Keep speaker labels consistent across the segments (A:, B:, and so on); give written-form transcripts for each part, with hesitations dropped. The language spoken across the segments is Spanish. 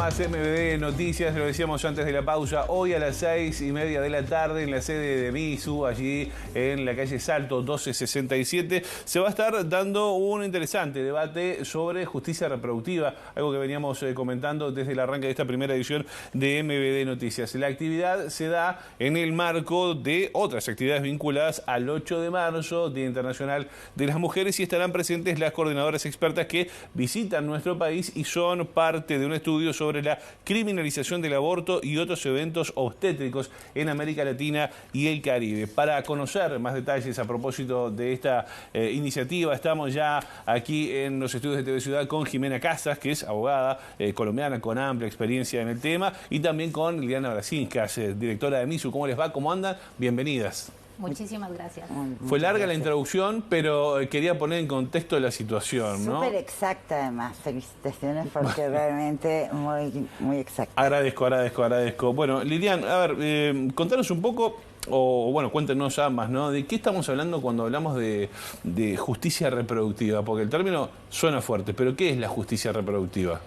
A: más MBD Noticias, lo decíamos antes de la pausa, hoy a las 6:30 de la tarde en la sede de MISU, allí en la calle Salto 1267, se va a estar dando un interesante debate sobre justicia reproductiva, algo que veníamos comentando desde el arranque de esta primera edición de MBD Noticias. La actividad se da en el marco de otras actividades vinculadas al 8 de marzo, Día Internacional de las Mujeres, y estarán presentes las coordinadoras expertas que visitan nuestro país y son parte de un estudio sobre la criminalización del aborto y otros eventos obstétricos en América Latina y el Caribe. Para conocer más detalles a propósito de esta iniciativa, estamos ya aquí en los estudios de TV Ciudad con Jimena Casas, que es abogada colombiana con amplia experiencia en el tema, y también con Liliana Brasinskas, directora de MISU. ¿Cómo les va? ¿Cómo andan? Bienvenidas.
B: Muchísimas gracias.
A: Fue larga la introducción, pero quería poner en contexto la situación, ¿no?
C: Súper exacta, además. Felicitaciones porque realmente muy exacta.
A: Agradezco. Bueno, Lilian, a ver, contanos un poco, o bueno, cuéntenos ambas, ¿no? ¿De qué estamos hablando cuando hablamos de justicia reproductiva? Porque el término suena fuerte, pero ¿qué es la justicia reproductiva?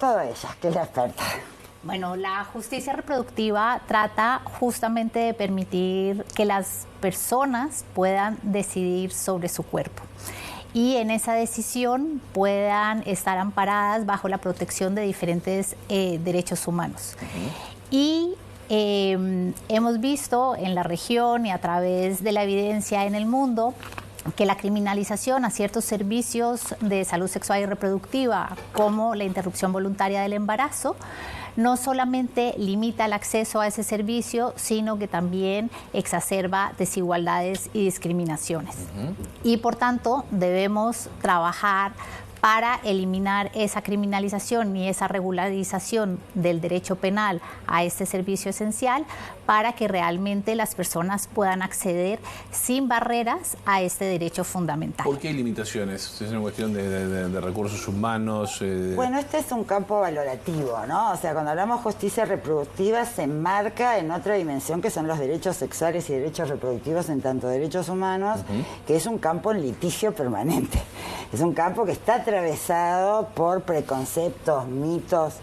C: Todo ella, que es la experta.
B: Bueno, la justicia reproductiva trata justamente de permitir que las personas puedan decidir sobre su cuerpo y en esa decisión puedan estar amparadas bajo la protección de diferentes derechos humanos. Y hemos visto en la región y a través de la evidencia en el mundo que la criminalización a ciertos servicios de salud sexual y reproductiva, como la interrupción voluntaria del embarazo, no solamente limita el acceso a ese servicio, sino que también exacerba desigualdades y discriminaciones. Y por tanto, debemos trabajar para eliminar esa criminalización y esa regularización del derecho penal a este servicio esencial para que realmente las personas puedan acceder sin barreras a este derecho fundamental.
A: ¿Por qué hay limitaciones? ¿Es una cuestión de recursos humanos?
C: Bueno, este es un campo valorativo, ¿no? O sea, cuando hablamos justicia reproductiva se enmarca en otra dimensión que son los derechos sexuales y derechos reproductivos en tanto derechos humanos, que es un campo en litigio permanente. Es un campo que está atravesado por preconceptos, mitos,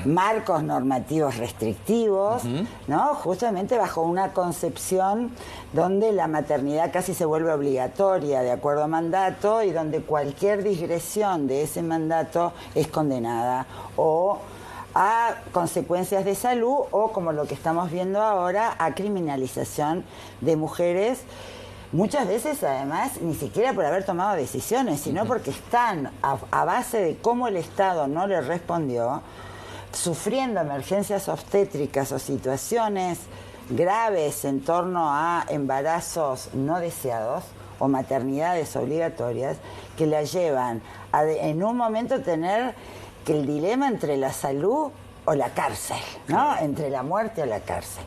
C: marcos normativos restrictivos, ¿no? Justamente bajo una concepción donde la maternidad casi se vuelve obligatoria de acuerdo a mandato y donde cualquier digresión de ese mandato es condenada o a consecuencias de salud o, como lo que estamos viendo ahora, a criminalización de mujeres. Muchas veces, además, ni siquiera por haber tomado decisiones, sino porque están a base de cómo el Estado no le respondió, sufriendo emergencias obstétricas o situaciones graves en torno a embarazos no deseados o maternidades obligatorias que la llevan a en un momento tener que el dilema entre la salud o la cárcel, ¿no? Entre la muerte o la cárcel.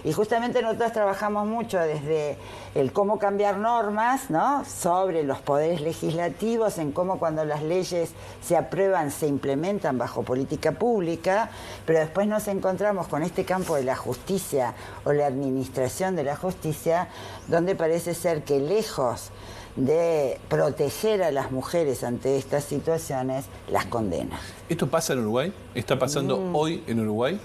C: Y justamente nosotros trabajamos mucho desde el cómo cambiar normas, ¿no? Sobre los poderes legislativos, en cómo cuando las leyes se aprueban se implementan bajo política pública, pero después nos encontramos con este campo de la justicia o la administración de la justicia, donde parece ser que lejos de proteger a las mujeres ante estas situaciones, las condena.
A: ¿Esto pasa en Uruguay? ¿Está pasando hoy en Uruguay?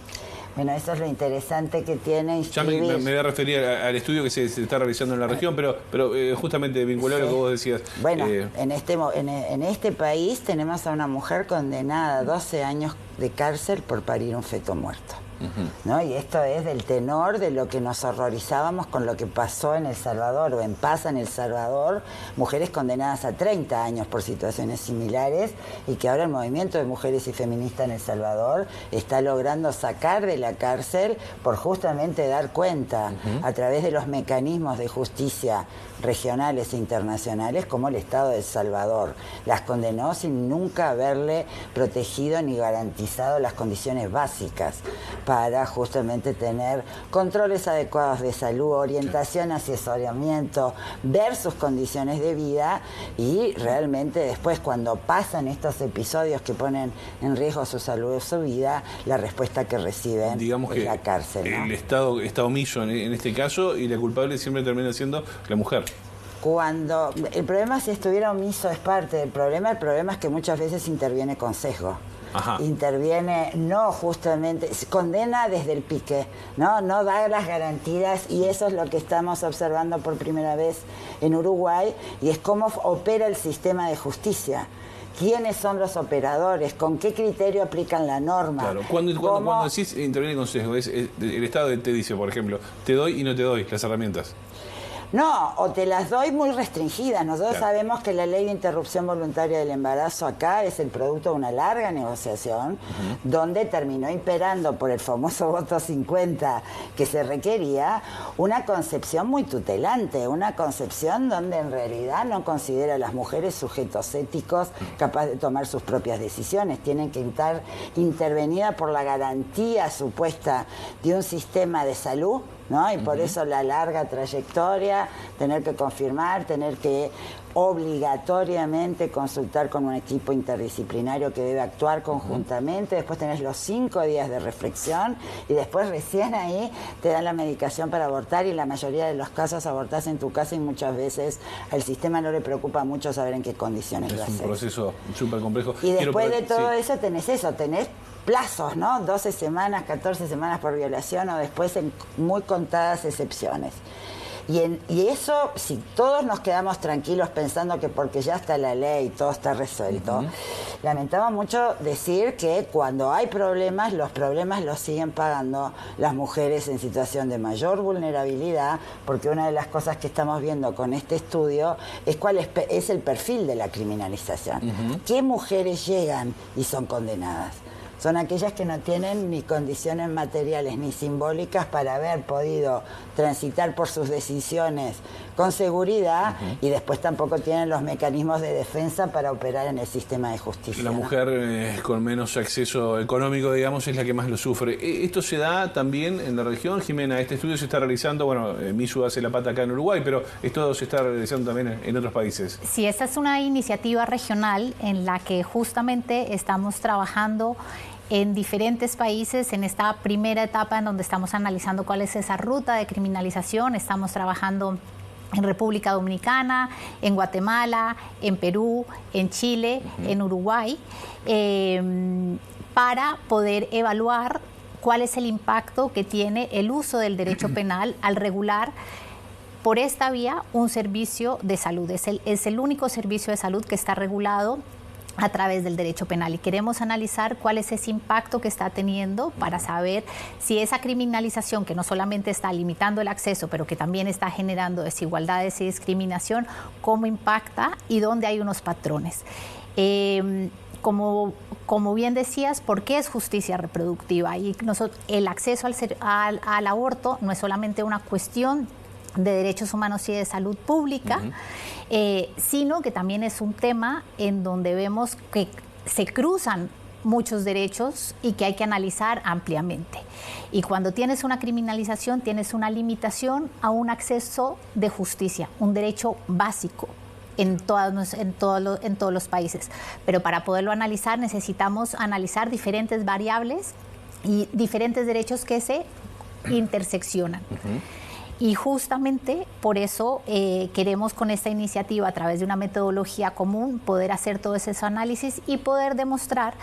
C: Bueno, eso es lo interesante que tiene inscribir.
A: Ya me voy a referir al estudio que se está realizando en la región, pero justamente vinculado a lo que vos decías.
C: Bueno, en este país tenemos a una mujer condenada a 12 años de cárcel por parir un feto muerto. ¿No? Y esto es del tenor de lo que nos horrorizábamos con lo que pasó en El Salvador o pasa en El Salvador, mujeres condenadas a 30 años por situaciones similares y que ahora el movimiento de mujeres y feministas en El Salvador está logrando sacar de la cárcel por justamente dar cuenta a través de los mecanismos de justicia regionales e internacionales como el Estado de El Salvador las condenó sin nunca haberle protegido ni garantizado las condiciones básicas para justamente tener controles adecuados de salud, orientación, asesoramiento, ver sus condiciones de vida y realmente después cuando pasan estos episodios que ponen en riesgo su salud o su vida, la respuesta que reciben es la cárcel, ¿no?
A: El Estado está omiso en este caso y la culpable siempre termina siendo la mujer.
C: cuando el problema, si estuviera omiso, es parte del problema. El problema es que muchas veces interviene con sesgo.
A: Ajá.
C: Interviene, no justamente, condena desde el pique, no da las garantías, y eso es lo que estamos observando por primera vez en Uruguay, y es cómo opera el sistema de justicia. ¿Quiénes son los operadores? ¿Con qué criterio aplican la norma?
A: Claro. Cuando decís interviene con sesgo, el Estado te dice, por ejemplo, te doy y no te doy las herramientas.
C: No, o te las doy muy restringidas. Nosotros sabemos que la ley de interrupción voluntaria del embarazo acá es el producto de una larga negociación, donde terminó imperando, por el famoso voto 50 que se requería, una concepción muy tutelante, una concepción donde en realidad no considera a las mujeres sujetos éticos capaces de tomar sus propias decisiones. Tienen que estar intervenidas por la garantía supuesta de un sistema de salud, ¿no? Y por eso la larga trayectoria, tener que confirmar, tener que obligatoriamente consultar con un equipo interdisciplinario que debe actuar conjuntamente, después tenés los 5 días de reflexión y después recién ahí te dan la medicación para abortar, y en la mayoría de los casos abortás en tu casa, y muchas veces al sistema no le preocupa mucho saber en qué condiciones lo haces.
A: Es un proceso súper complejo.
C: Y después de todo eso tenés plazos, ¿no? 12 semanas, 14 semanas por violación, o después en muy contadas excepciones. Y eso, si todos nos quedamos tranquilos pensando que porque ya está la ley, todo está resuelto, lamentamos mucho decir que cuando hay problemas, los problemas los siguen pagando las mujeres en situación de mayor vulnerabilidad, porque una de las cosas que estamos viendo con este estudio es cuál es el perfil de la criminalización. ¿Qué mujeres llegan y son condenadas? Son aquellas que no tienen ni condiciones materiales ni simbólicas para haber podido transitar por sus decisiones con seguridad, y después tampoco tienen los mecanismos de defensa para operar en el sistema de justicia.
A: La mujer con menos acceso económico, digamos, es la que más lo sufre. ¿Esto se da también en la región, Jimena? Este estudio se está realizando, bueno, Misu hace la pata acá en Uruguay, pero esto se está realizando también en otros países.
B: Sí, esta es una iniciativa regional en la que justamente estamos trabajando en diferentes países en esta primera etapa, en donde estamos analizando cuál es esa ruta de criminalización. Estamos trabajando en República Dominicana, en Guatemala, en Perú, en Chile, en Uruguay, para poder evaluar cuál es el impacto que tiene el uso del derecho penal al regular por esta vía un servicio de salud. Es el único servicio de salud que está regulado a través del derecho penal, y queremos analizar cuál es ese impacto que está teniendo para saber si esa criminalización, que no solamente está limitando el acceso, pero que también está generando desigualdades y discriminación, cómo impacta y dónde hay unos patrones. Como bien decías, ¿por qué es justicia reproductiva? Y el acceso al aborto no es solamente una cuestión de derechos humanos y de salud pública, sino que también es un tema en donde vemos que se cruzan muchos derechos y que hay que analizar ampliamente. Y cuando tienes una criminalización, tienes una limitación a un acceso de justicia, un derecho básico en todos los países. Pero para poderlo analizar, necesitamos analizar diferentes variables y diferentes derechos que se interseccionan. Y justamente por eso queremos, con esta iniciativa, a través de una metodología común, poder hacer todo ese análisis y poder demostrar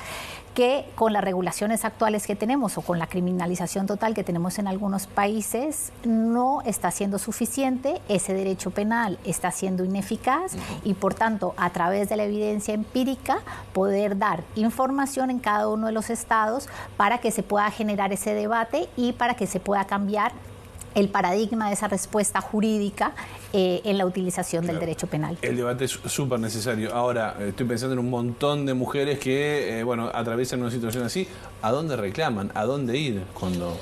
B: que con las regulaciones actuales que tenemos, o con la criminalización total que tenemos en algunos países, no está siendo suficiente, ese derecho penal está siendo ineficaz, y por tanto, a través de la evidencia empírica, poder dar información en cada uno de los estados para que se pueda generar ese debate y para que se pueda cambiar el paradigma de esa respuesta jurídica en la utilización del derecho penal.
A: El debate es súper necesario. Ahora, estoy pensando en un montón de mujeres que, atraviesan una situación así. ¿A dónde reclaman? ¿A dónde ir cuando...?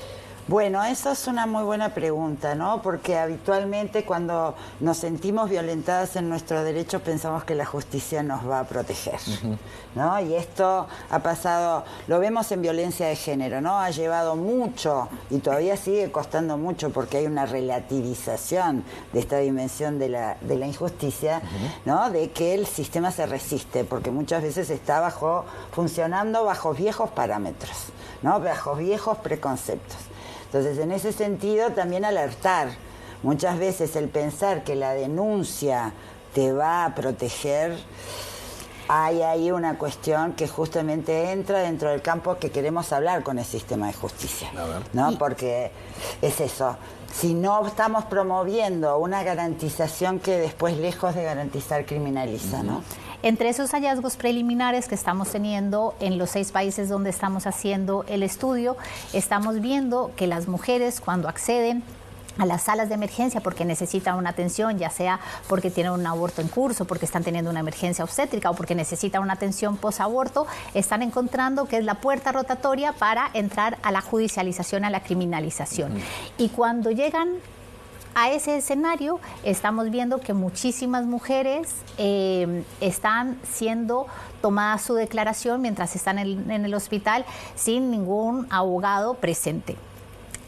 C: Bueno, esa es una muy buena pregunta, ¿no? Porque habitualmente cuando nos sentimos violentadas en nuestros derechos pensamos que la justicia nos va a proteger, ¿no? Y esto ha pasado, lo vemos en violencia de género, ¿no? Ha llevado mucho y todavía sigue costando mucho, porque hay una relativización de esta dimensión de la injusticia, ¿no? De que el sistema se resiste, porque muchas veces está funcionando bajo viejos parámetros, ¿no? Bajo viejos preconceptos. Entonces, en ese sentido, también alertar, Muchas veces el pensar que la denuncia te va a proteger, hay ahí una cuestión que justamente entra dentro del campo que queremos hablar con el sistema de justicia, ¿no? Porque es eso. Si no estamos promoviendo una garantización que después, lejos de garantizar, criminaliza, ¿no?
B: Entre esos hallazgos preliminares que estamos teniendo en los 6 países donde estamos haciendo el estudio, estamos viendo que las mujeres, cuando acceden a las salas de emergencia porque necesitan una atención, ya sea porque tienen un aborto en curso, porque están teniendo una emergencia obstétrica o porque necesitan una atención posaborto, están encontrando que es la puerta rotatoria para entrar a la judicialización, a la criminalización. Y cuando llegan a ese escenario, estamos viendo que muchísimas mujeres están siendo tomadas su declaración mientras están en el hospital sin ningún abogado presente.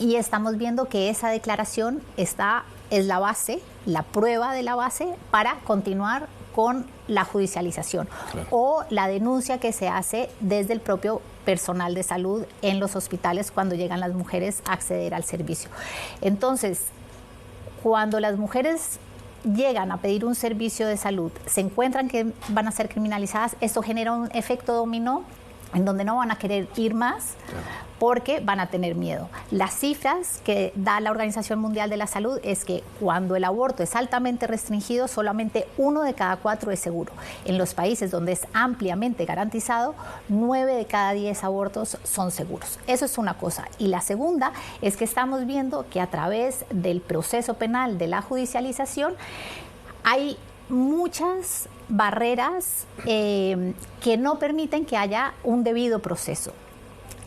B: Y estamos viendo que esa declaración es la base, la prueba de la base para continuar con la judicialización o la denuncia que se hace desde el propio personal de salud en los hospitales cuando llegan las mujeres a acceder al servicio. Entonces, cuando las mujeres llegan a pedir un servicio de salud, se encuentran que van a ser criminalizadas, esto genera un efecto dominó en donde no van a querer ir más porque van a tener miedo. Las cifras que da la Organización Mundial de la Salud es que cuando el aborto es altamente restringido, solamente 1 de cada 4 es seguro. En los países donde es ampliamente garantizado, 9 de cada 10 abortos son seguros. Eso es una cosa. Y la segunda es que estamos viendo que a través del proceso penal de la judicialización hay muchas barreras que no permiten que haya un debido proceso.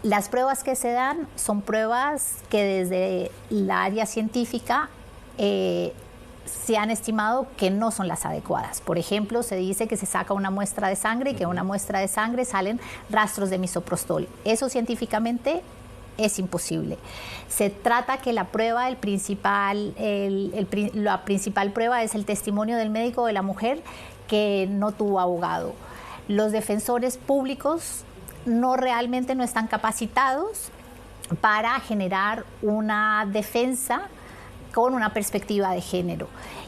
B: Las pruebas que se dan son pruebas que desde la área científica se han estimado que no son las adecuadas. Por ejemplo, se dice que se saca una muestra de sangre y que en una muestra de sangre salen rastros de misoprostol. Eso científicamente es imposible. Se trata que la prueba, la principal prueba es el testimonio del médico de la mujer que no tuvo abogado. Los defensores públicos realmente no están capacitados para generar una defensa con una perspectiva de género.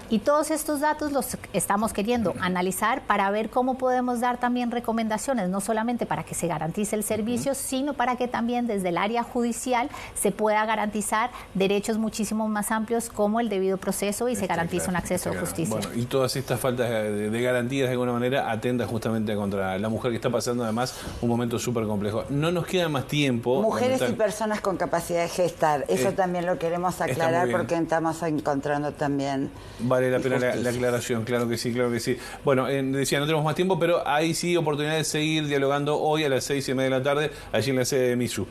B: Y todos estos datos los estamos queriendo analizar para ver cómo podemos dar también recomendaciones, no solamente para que se garantice el servicio, sino para que también desde el área judicial se pueda garantizar derechos muchísimo más amplios como el debido proceso y se garantice un acceso a justicia.
A: Bueno, y todas estas faltas de garantías de alguna manera atentan justamente contra la mujer que está pasando además un momento súper complejo. No nos queda más tiempo.
C: Mujeres y personas con capacidad de gestar, eso también lo queremos aclarar porque estamos encontrando también...
A: Vale la pena la aclaración, claro que sí, claro que sí. Bueno, decía, no tenemos más tiempo, pero hay sí oportunidad de seguir dialogando hoy a las 6:30 de la tarde, allí en la sede de MISU.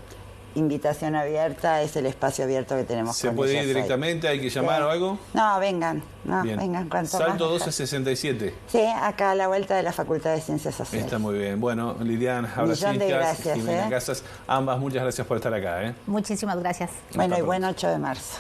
C: Invitación abierta, es el espacio abierto que tenemos.
A: ¿Se puede ir directamente? ¿Hay que llamar o algo?
C: No, vengan. Vengan
A: Salto 1267.
C: Sí, acá a la vuelta de la Facultad de Ciencias Sociales.
A: Está muy bien. Bueno, Liliana Abraciscas, Jimena Casas, ambas muchas gracias por estar acá.
B: Muchísimas gracias.
C: Bueno, y buen 8 de marzo.